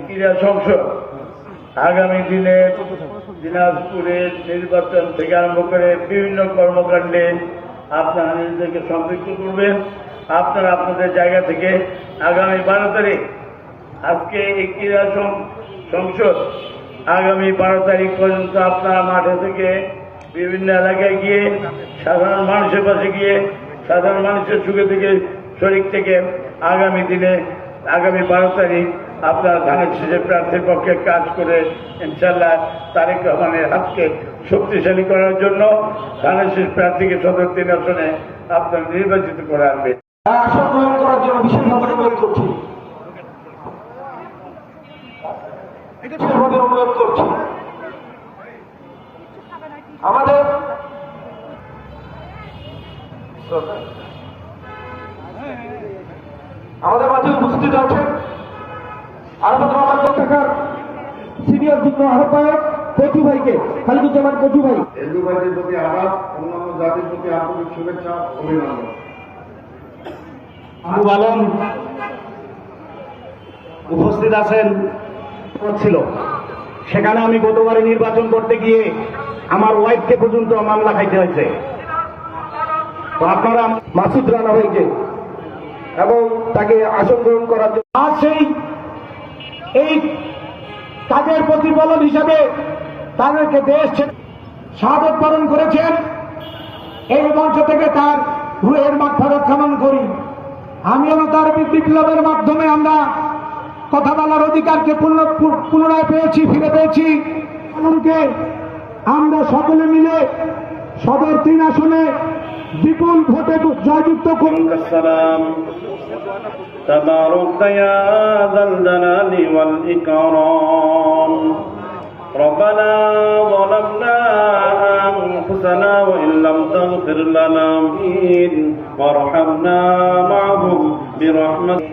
ক্রীড়া সংসদ আগামী দিনে দিনাজপুরের নির্বাচন থেকে আরম্ভ করে বিভিন্ন কর্মকাণ্ডে আপনারা নিজেদেরকে সম্পৃক্ত করবেন। আপনারা আপনাদের জায়গা থেকে আগামী 12 তারিখ আজকে এই ক্রীড়া সংসদ আগামী 12 তারিখ পর্যন্ত আপনারা মাঠে থেকে বিভিন্ন এলাকায় গিয়ে সাধারণ মানুষের পাশে গিয়ে সাধারণ মানুষের সুখে থেকে শরিক থেকে আগামী দিনে আগামী 12 তারিখ আপনারা ধানের শীষের প্রার্থীর পক্ষে কাজ করে ইনশাল্লাহ তারেক রহমানের হাতকে শক্তিশালী করার জন্য ধানের শীষ প্রার্থীকে সদর 3 আসনে আপনারা নির্বাচিত করে আনবেন। আসন গ্রহণ করার জন্য বিশেষভাবে অনুরোধ করছি, অনুরোধ করছি। আমাদের মাঝে উপস্থিত আছেন আরবাদ রহমান পতাকার সিনিয়র যুগ্ম আহ্বায়ক কচু ভাইকে, খালিদুজ্জামান কচু ভাই। হিন্দু ভাইদের প্রতি আঘাত, অন্যান্য জাতির প্রতি আন্তরিক শুভেচ্ছা, অভিনন্দন। আবু আলম উপস্থিত আছেন ছিল, সেখানে আমি গতবারে নির্বাচন করতে গিয়ে আমার ওয়াইফকে পর্যন্ত মামলা খাইতে হয়েছে। তো আপনারা মাসুদ রানা ভাইকে এবং তাকে আসন গ্রহণ করার জন্য আজ এই কাজের প্রতিফলন হিসাবে তাদেরকে দেশ শাহাদত বরণ করেছেন। এই মঞ্চ থেকে তার রুহের মাগফিরাত কামনা করি। আমিও তার বিপ্লবের মাধ্যমে আমরা কথা বলার অধিকারকে পুনরায় পেয়েছি, ফিরে পেয়েছি। আমরা সকলে মিলে সদর 3 আসনে বিপুল ভোটে জয়যুক্ত করুন। تبارك يا ذا الجلال والإكرام ربنا ظلمنا أنفسنا وإن لم تغفر لنا وارحمنا معهم برحمتك